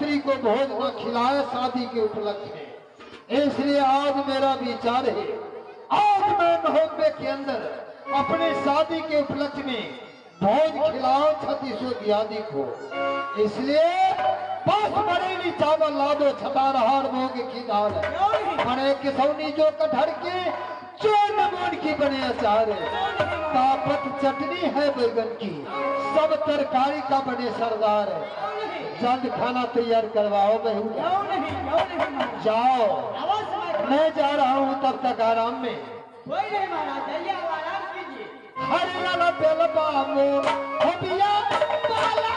मंत्री को भोज न खिलाया शादी के उपलक्ष्य में। इसलिए आज मेरा विचार है, आज मैं महोत्सव के अंदर अपने शादी के उपलक्ष्य में भोज खिलाओ छत्तीसों दियादी को। इसलिए बस बड़ेली चावल ला दो, छतार हार मोग की दाल बने किसौनी जो कटहर के, जो नमून की बने अचार, तापत चटनी है बैगन की, सब तरकारी का बने सरदार। जल्द खाना तैयार करवाओ बहू। जाओ, मैं जा रहा हूँ, तब तक आराम में। हरियाणा बेल बाबू हो बिया बाला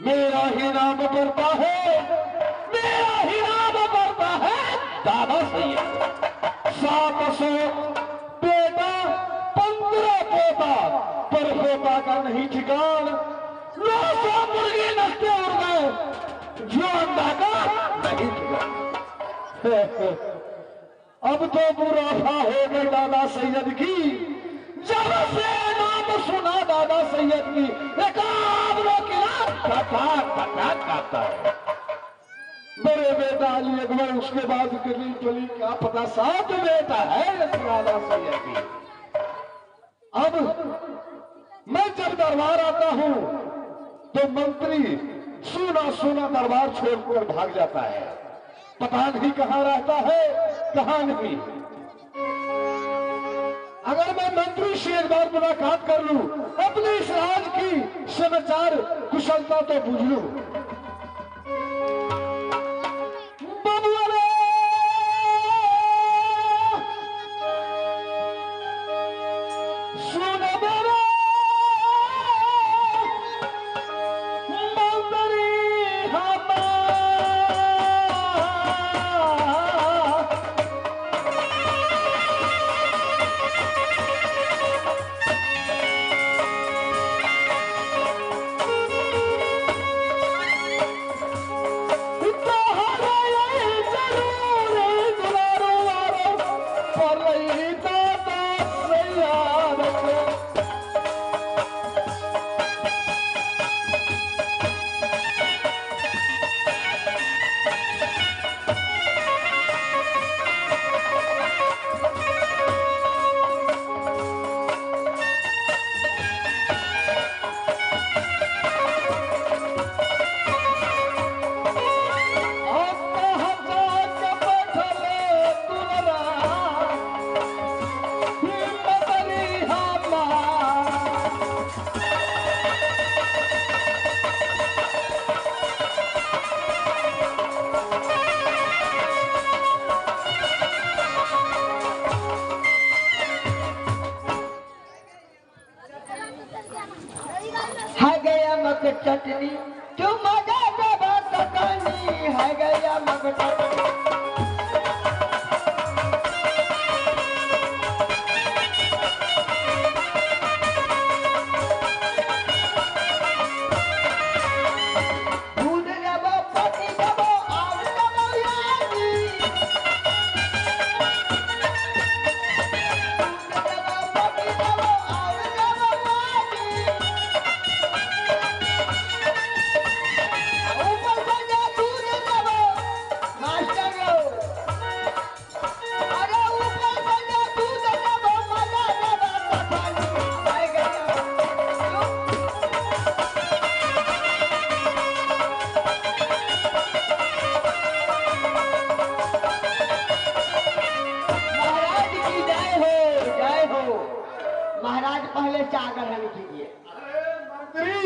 मेरा ही नाम पड़ता है, मेरा ही नाम पड़ता है दादा सैयद। 700 बेटा 15 पोता, पर पोता का नहीं ठिकान। 900 मुर्गी नस्ते उड़ गए, जो अंडा का नहीं ठिकान। अब तो मुनाफा हो गई दादा सैयद की, जब से नाम सुना दादा सैयद की, एक खाता है। बड़े बेटा अली अकबर, उसके बाद गली टली क्या पता 7 बेटा है दादा सैयद की। अब मैं जब दरबार आता हूं तो मंत्री सुना सुना दरबार छोड़कर भाग जाता है। पता नहीं कहाँ रहता है कहाँ नहीं। अगर मैं मंत्री से एक बार मुलाकात कर लूं, अपने इस राज की समाचार कुशलता तो बुझ लूं। है गया मग चटनी तू मजा दबा सकनी है गया मग चटनी। दूध दबो पति दबो और दबो यानी दूध दबो पति दबो और दबो यानी ऊपर से जा दूध दबो मास्टर लो अरे ऊपर से जा दूध दबो मजा दबा सकनी है गया महाराज की जय हो महाराज पहले चाय ग्रहण कीजिए। मंत्री,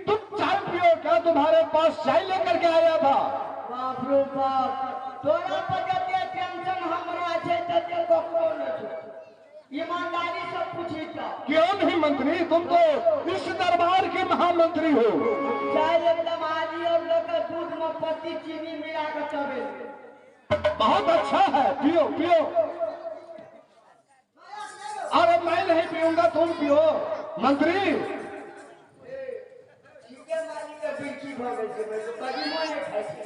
तुम चाय पियो क्या? तुम्हारे पास चाय लेकर के आया था। बाप रे बाप तोरा पर जते टेंशन हमरा छै तते ककरो नहीं छै। ईमानदारी से पूछी तो क्यों नहीं मंत्री, तुम तो इस दरबार के महामंत्री हो। चाय एकदम आदि और लेकर दूध में पत्ती चीनी मिला के चबे। बहुत अच्छा है, पियो पियो। अरे मैं नहीं पीऊंगा, तुम पियो। मंत्री, ठीके मालिक के बिरकी भ गेल छै, मैं तो कभी नहीं खाई छै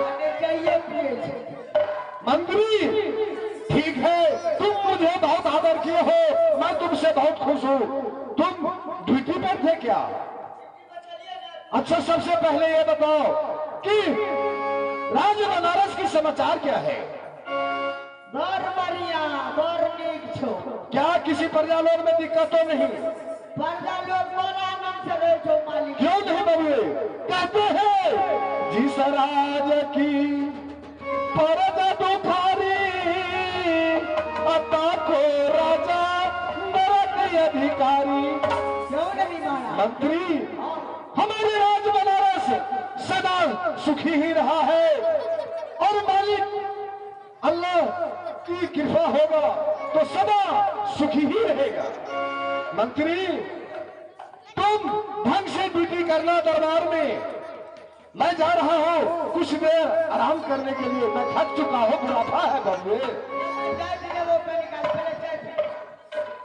अने चाहिए पिए छै। मंत्री ठीक है, तुम मुझे बहुत आदर किए हो, मैं तुमसे बहुत खुश हूँ। तुम ड्यूटी पर थे क्या? अच्छा, सबसे पहले ये बताओ कि राज्य बनारस की समाचार क्या है? बड़ बढ़िया बड़ नीक छो। क्या किसी प्रजा लोग में दिक्कत तो नहीं? प्रजा लोग बड़ा आनंद से रहे छो मालिक। क्यों नहीं बबुए? कहते हैं जिस राज की प्रजा दुखारी अता को राजा नरक अधिकारी। क्यों नहीं माना? मंत्री, हमारे राज्य बनारस सदा सुखी ही रहा है और मालिक अल्लाह की कृपा होगा तो सदा सुखी ही रहेगा। मंत्री, तुम ढंग से ड्यूटी करना दरबार में। मैं जा रहा हूँ कुछ देर आराम करने के लिए, मैं थक चुका हूँ, बुढ़ापा है बबुए। चाय पीने वो पे निकाल पहले चाय पी।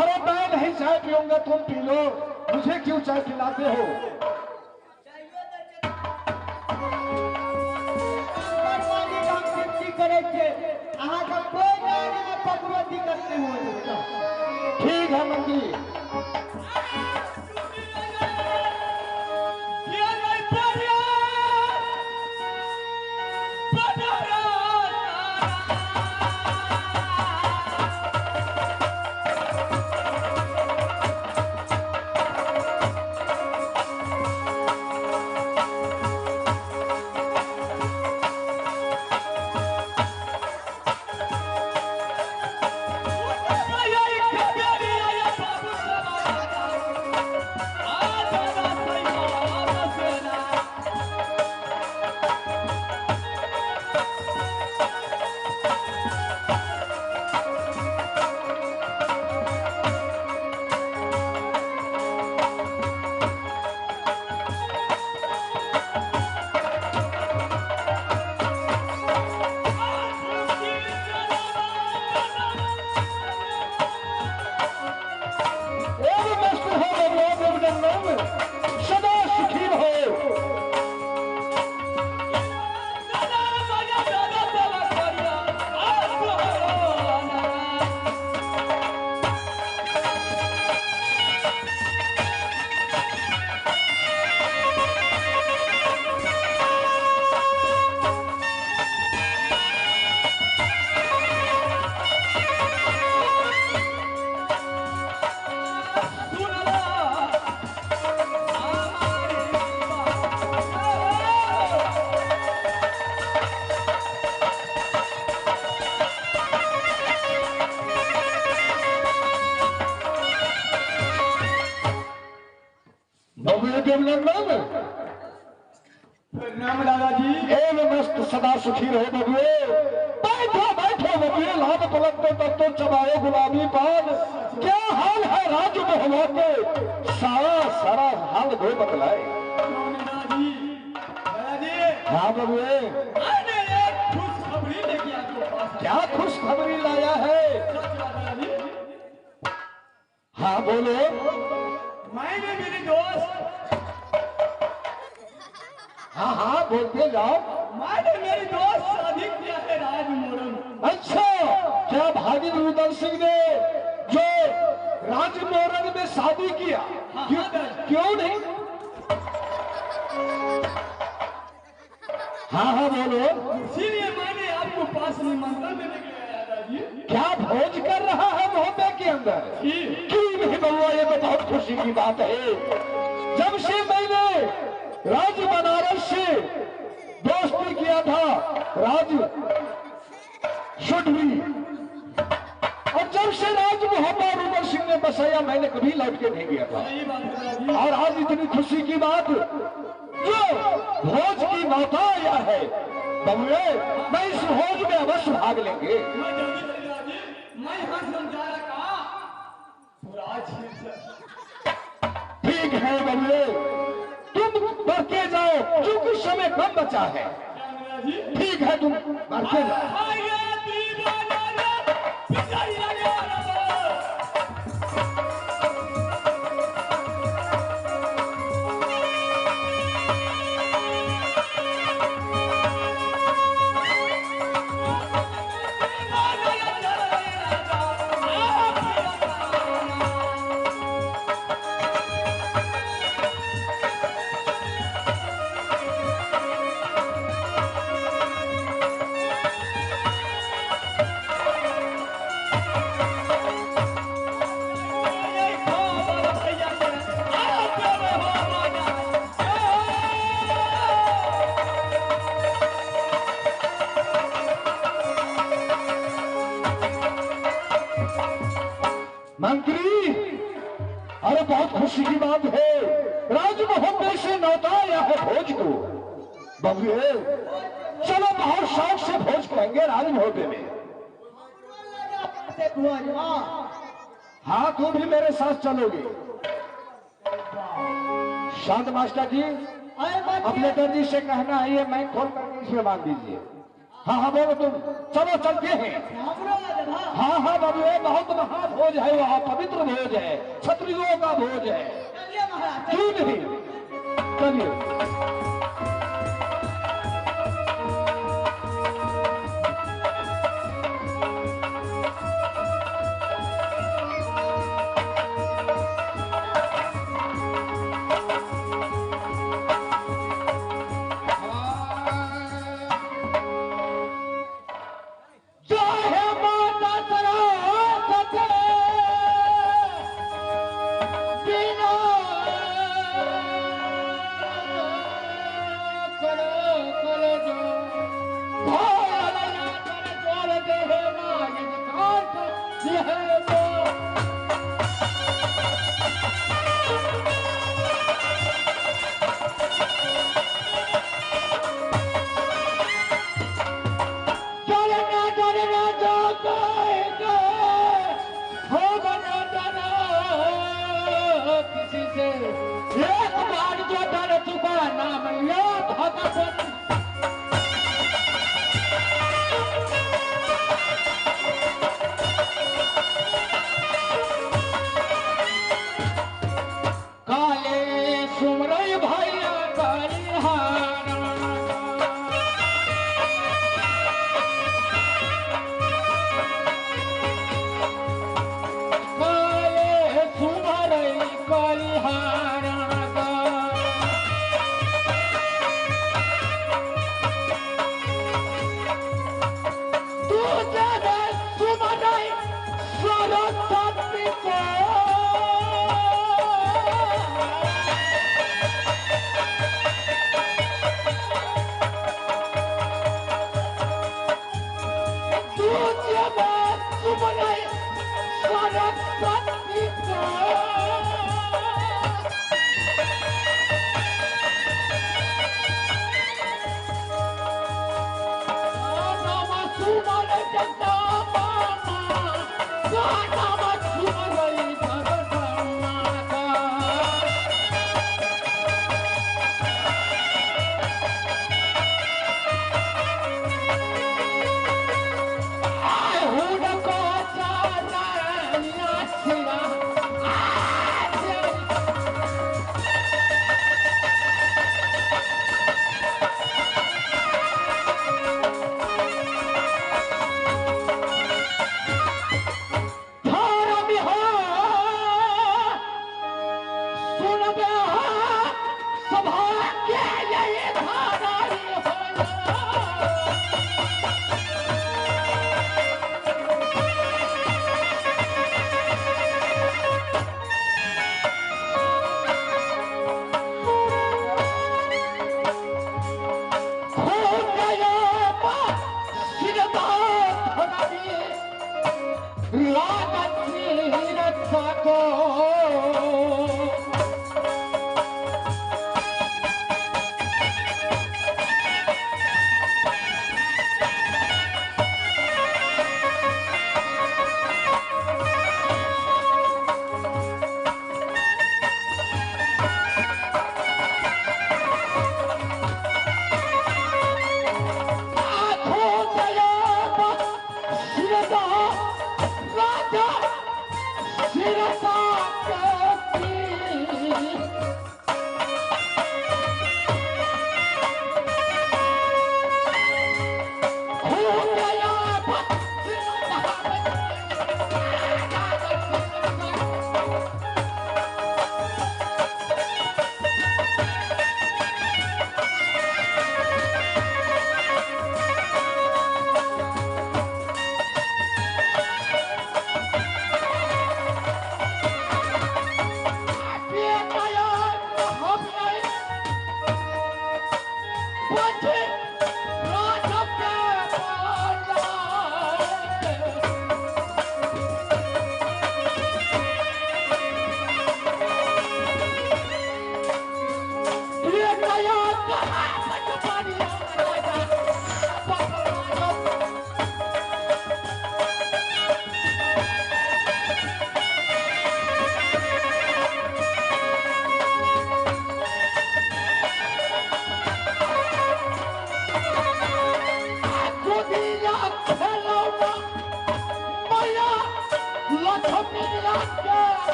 अरे मैं नहीं चाय पीऊंगा, तुम पी लो। मुझे क्यों चाय पिलाते हो? करे छे अहाँ का कोई जाने में ककरो दिक्कत नहीं हो। ठीक है मंत्री। अभिनंदन। प्रणाम दादाजी। एवं मस्त सदा सुखी रहो बबुए। बैठो बैठो बबुए, लाभ पलटते तब तो चबाए गुलाबी पान। क्या हाल है राज महलों के, सारा सारा हाल दो बतलाए। हाँ बबुए, खुशखबरी लेके आपके पास। क्या खुशखबरी लाया है? हाँ बोलो। मैंने मेरे दोस्त, हाँ हाँ बोलते जाओ। मैंने मेरी दोस्त शादी किया है राज मोरन। अच्छा, क्या भागी उदम सिंह ने जो राजमोरन में शादी किया? क्यों नहीं? हाँ हाँ बोलो। इसीलिए मैंने आपको पास निमंत्रण देने के लिए आया दादाजी। क्या भोज कर रहा है मोहब्बत के अंदर? क्यों नहीं बउआ, ये तो बहुत खुशी की बात है। जब से मैंने राज बनारस से दोस्ती किया था राज शुडवी, और जब से राज मोहब्बत उमर सिंह ने बसाया, मैंने कभी लौट के नहीं गया था। और आज इतनी खुशी की बात, जो भोज की मौका आया है बबुए, मैं इस भोज में अवश्य भाग लेंगे। मैं यहाँ से जा रहा ठीक है बबुए, तुम बढ़ते जाओ, क्योंकि समय कम बचा है। ठीक है, तुम बढ़ते जाओ। मंत्री, अरे बहुत खुशी की बात है, राजमहल से न्योता आया है भोज को। बबुए चलो, बहुत शौक से भोज करेंगे राजमहल में। हाँ, तुम भी मेरे साथ चलोगे। शांत मास्टर जी, अपने दर्जी से कहना है ये मैं खोल करके इसमें बांध दीजिए। हाँ हाँ बोलो तुम, चलो चलते हैं। हाँ हाँ बबुए, बहुत महाभोज है वहाँ, पवित्र भोज है, क्षत्रियों का भोज है। क्यों नहीं, चलिए।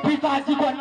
पिताजी को